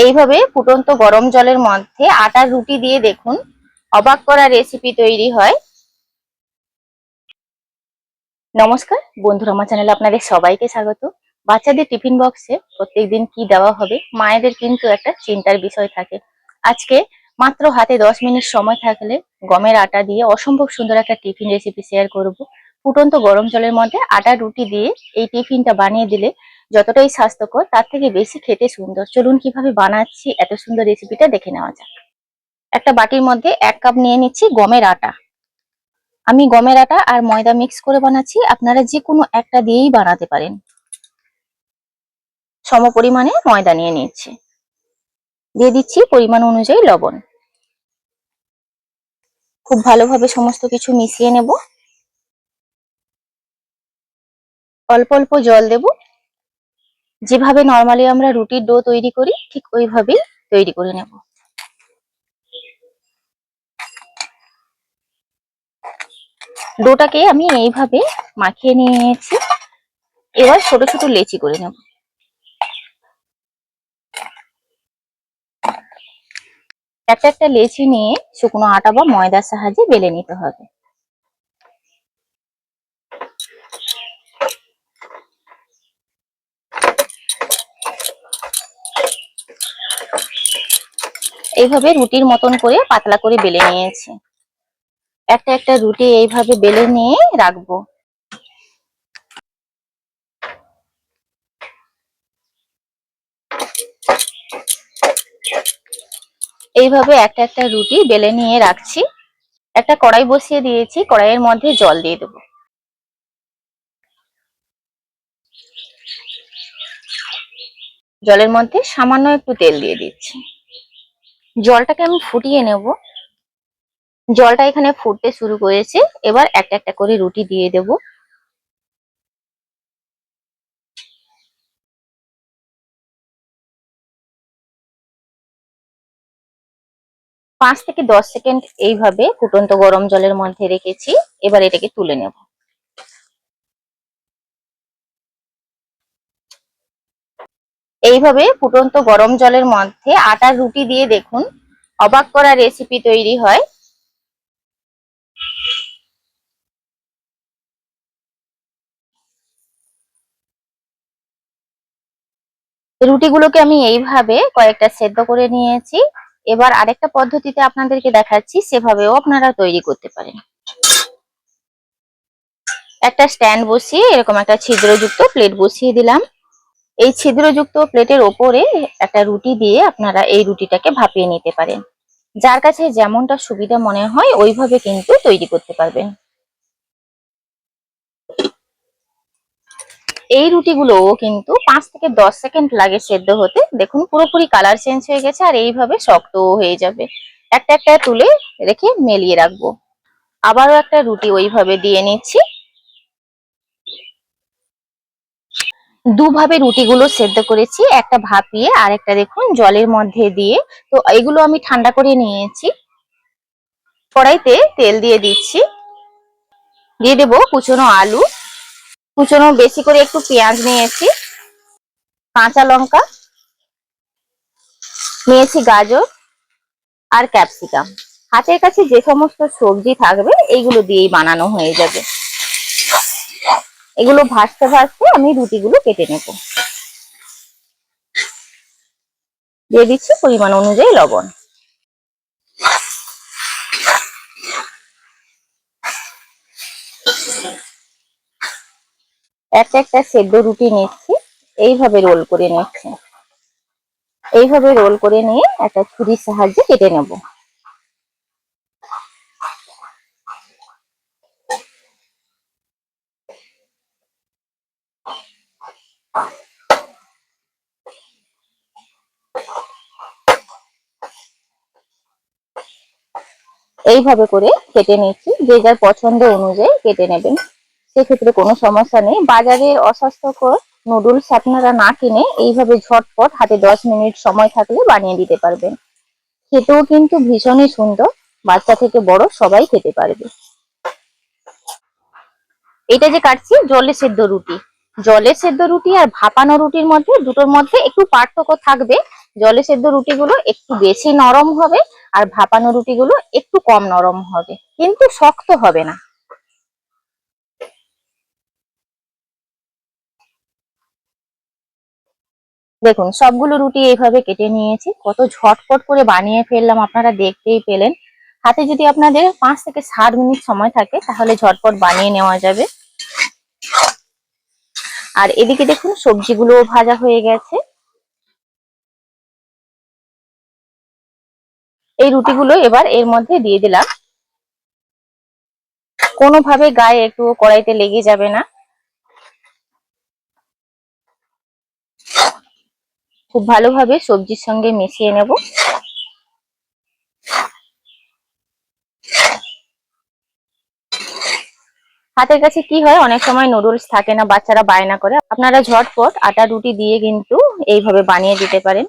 এইভাবে ফুটন্ত গরম জলের মধ্যে আটার রুটি দিয়ে দেখুন, অবাক করা রেসিপি তৈরি হয়। নমস্কার বন্ধুরা, আমার চ্যানেলে আপনাদের সবাইকে স্বাগত। বাচ্চাদের টিফিন বক্সে প্রত্যেকদিন কি দেওয়া হবে, মায়েদের কিন্তু একটা চিন্তার বিষয় থাকে। আজকে মাত্র হাতে 10 মিনিট সময় থাকলে গমের আটা দিয়ে অসম্ভব সুন্দর একটা টিফিন রেসিপি শেয়ার করব। ফুটন্ত গরম জলের মধ্যে আটার রুটি দিয়ে এই টিফিনটা বানিয়ে দিলে যতটাই স্বাস্থ্যকর, তার থেকে বেশি খেতে সুন্দর। চলুন কিভাবে বানাচ্ছি এত সুন্দর রেসিপিটা দেখে নেওয়া যাক। একটা বাটির মধ্যে 1 কাপ নিয়ে নিচ্ছি গমের আটা। আমি গমের আটা আর ময়দা মিক্স করে বানাচ্ছি, আপনারা যে কোনো একটা দিয়েই বানাতে পারেন। সম পরিমাণে ময়দা নিয়ে নিচ্ছি, দিয়ে দিচ্ছি পরিমাণ অনুযায়ী লবণ। খুব ভালোভাবে সমস্ত কিছু মিশিয়ে নেব। অল্প অল্প জল দেব, যেভাবে নর্মালি আমরা রুটির ডো তৈরি করি ঠিক ওইভাবেই তৈরি করে নেব। ডোটাকে আমি এইভাবে মাখিয়ে নিয়েছি, এবার ছোট ছোট লেচি করে নেব। একটা একটা লেচি নিয়ে শুকনো আটা বা ময়দার সাহায্যে বেলে নিতে হবে। এইভাবে রুটির মতন করে পাতলা করে বেলে নিয়েছি। একটা একটা রুটি এইভাবে বেলে নিয়ে রাখবো। এইভাবে একটা একটা রুটি বেলে নিয়ে রাখছি। একটা কড়াই বসিয়ে দিয়েছি, কড়াইয়ের মধ্যে জল দিয়ে দেবো। জলের মধ্যে সামান্য একটু তেল দিয়ে দিচ্ছি। জলটাকে আমি ফুটিয়ে নেব। জলটা এখানে ফুটতে শুরু করেছে, এবার একটা একটা করে রুটি দিয়ে দেব। পাঁচ থেকে 10 সেকেন্ড এইভাবে ফুটন্ত গরম জলের মধ্যে রেখেছি। এবার এটাকে তুলে নেব। এইভাবে ফুটন্ত গরম জলের মধ্যে আটার রুটি দিয়ে দেখুন, অবাক করা রেসিপি তৈরি হয়। রুটিগুলোকে আমি এইভাবে কয়েকটা সেদ্ধ করে নিয়েছি। এবার আরেকটা পদ্ধতিতে আপনাদেরকে দেখাচ্ছি, সেভাবেও আপনারা তৈরি করতে পারেন। একটা স্ট্যান্ড বসিয়ে এরকম একটা ছিদ্রযুক্ত প্লেট বসিয়ে দিলাম। এই ছিদ্রযুক্ত প্লেটের ওপরে একটা রুটি দিয়ে আপনারা এই রুটিটাকে ভাপিয়ে নিতে পারেন। যার কাছে যেমনটা সুবিধা মনে হয় ওইভাবে কিন্তু তৈরি করতে পারবেন। এই রুটিগুলোও কিন্তু 5 থেকে 10 সেকেন্ড লাগে সেদ্ধ হতে। দেখুন পুরোপুরি কালার চেঞ্জ হয়ে গেছে আর এইভাবে শক্তও হয়ে যাবে। একটা একটা তুলে রেখে মেলিয়ে রাখবো। আবারও একটা রুটি ওইভাবে দিয়ে নিচ্ছি। দুভাবে রুটিগুলো সেদ্ধ করেছি, একটা ভাপিয়ে আর একটা দেখুন জলের মধ্যে দিয়ে। তো এগুলো আমি ঠান্ডা করে নিয়েছি। কড়াইতে তেল দিয়ে দিচ্ছি, দিয়ে দেবো কুচনো আলু, কুচনো বেশি করে একটু পেঁয়াজ নিয়েছি, কাঁচা লঙ্কা নিয়েছি, গাজর আর ক্যাপসিকাম। হাতের কাছে যে সমস্ত সবজি থাকবে এইগুলো দিয়েই বানানো হয়ে যাবে। এগুলো ভাজতে ভাজতে আমি রুটিগুলো কেটে নেব। দিয়ে দিচ্ছি পরিমাণ অনুযায়ী লবণ। একটা একটা সেদ্ধ রুটি নিচ্ছি, এইভাবে রোল করে নিচ্ছি। এইভাবে রোল করে নিয়ে একটা ছুরির সাহায্যে কেটে নেব। এইভাবে করে কেটে নিচ্ছি, যে যার পছন্দ অনুযায়ী কেটে নেবেন, সেক্ষেত্রে কোনো সমস্যা নেই। বাজারের অস্বাস্থ্যকর নুডলস আপনারা না কিনে এইভাবে ঝটপট হাতে 10 মিনিট সময় থাকলে বানিয়ে দিতে পারবেন। খেতেও কিন্তু ভীষণই সুন্দর, বাচ্চা থেকে বড় সবাই খেতে পারবে। এটা যে কাটছি জলে সেদ্ধ রুটি। জলে সেদ্ধ রুটি আর ভাপানো রুটির মধ্যে দুটোর মধ্যে একটু পার্থক্য থাকবে। জলে সেদ্ধ রুটিগুলো একটু বেশি নরম হবে আর ভাপানো রুটিগুলো একটু কম নরম হবে, কিন্তু শক্ত হবে না। দেখুন সবগুলো রুটি এইভাবে কেটে নিয়েছি, কত ঝটপট করে বানিয়ে ফেললাম, আপনারা দেখতেই পেলেন। হাতে যদি আপনাদের 5 থেকে 7 মিনিট সময় থাকে তাহলে ঝটপট বানিয়ে নেওয়া যাবে। আর এদিকে দেখুন সবজিগুলো ভাজা হয়ে গেছে। এই রুটিগুলো এবার এর মধ্যে দিয়ে দিলাম। কোনোভাবে গায়ে একটু কড়াইতে লেগে যাবে না। খুব ভালোভাবে সবজির সঙ্গে মিশিয়ে নেব। হাতের কাছে কি হয়, অনেক সময় নুডলস থাকে না, বাচ্চারা বায়না করে, আপনারা ঝটপট আটা রুটি দিয়ে কিন্তু এইভাবে বানিয়ে দিতে পারেন।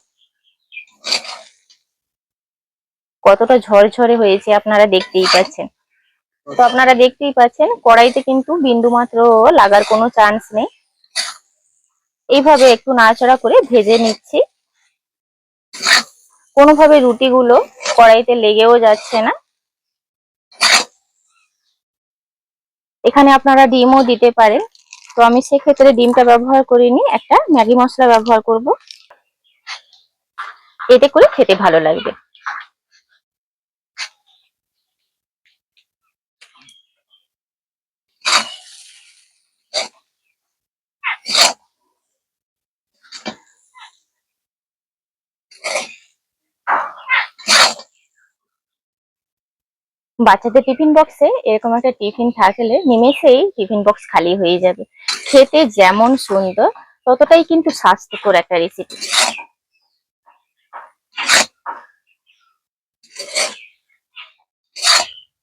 কতটা ঝরঝরে হয়েছে আপনারা দেখতেই পাচ্ছেন। তো আপনারা দেখতেই পাচ্ছেন কড়াইতে কিন্তু বিন্দু মাত্র লাগার কোনো চান্স নেই। এইভাবে একটু নাড়াচাড়া করে ভেজে নিচ্ছি। কোনোভাবে রুটিগুলো কড়াইতে লেগেও যাচ্ছে না। এখানে আপনারা ডিমও দিতে পারেন, তো আমি সেক্ষেত্রে ডিমটা ব্যবহার করিনি, একটা ম্যাগি মশলা ব্যবহার করব, এতে করে খেতে ভালো লাগবে। বাচ্চাদের টিফিন বক্সে এরকম একটা টিফিন থাকলে নিমেষেই টিফিন বক্স খালি হয়ে যাবে। খেতে যেমন সুন্দর ততটাই কিন্তু স্বাস্থ্যকর একটা রেসিপি।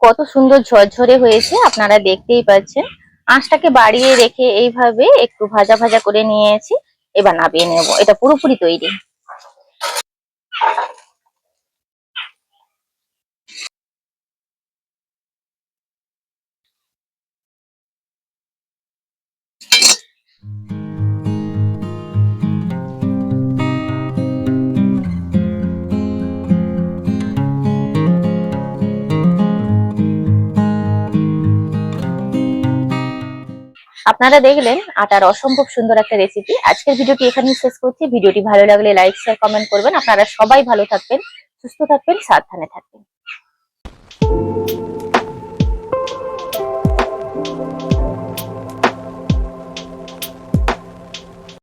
কত সুন্দর ঝরঝরে হয়েছে আপনারা দেখতেই পাচ্ছেন। আঁচটাকে বাড়িয়ে রেখে এইভাবে একটু ভাজা ভাজা করে নিয়েছি। এবার নামিয়ে নেব, এটা পুরোপুরি তৈরি। আপনারা দেখলেন আটার অসম্ভব সুন্দর একটা রেসিপি। আজকের ভিডিওটি এখানেই শেষ করছি। ভিডিওটি ভালো লাগলে লাইক শেয়ার কমেন্ট করবেন। আপনারা সবাই ভালো থাকবেন, সুস্থ থাকবেন, সাবধানে থাকবেন।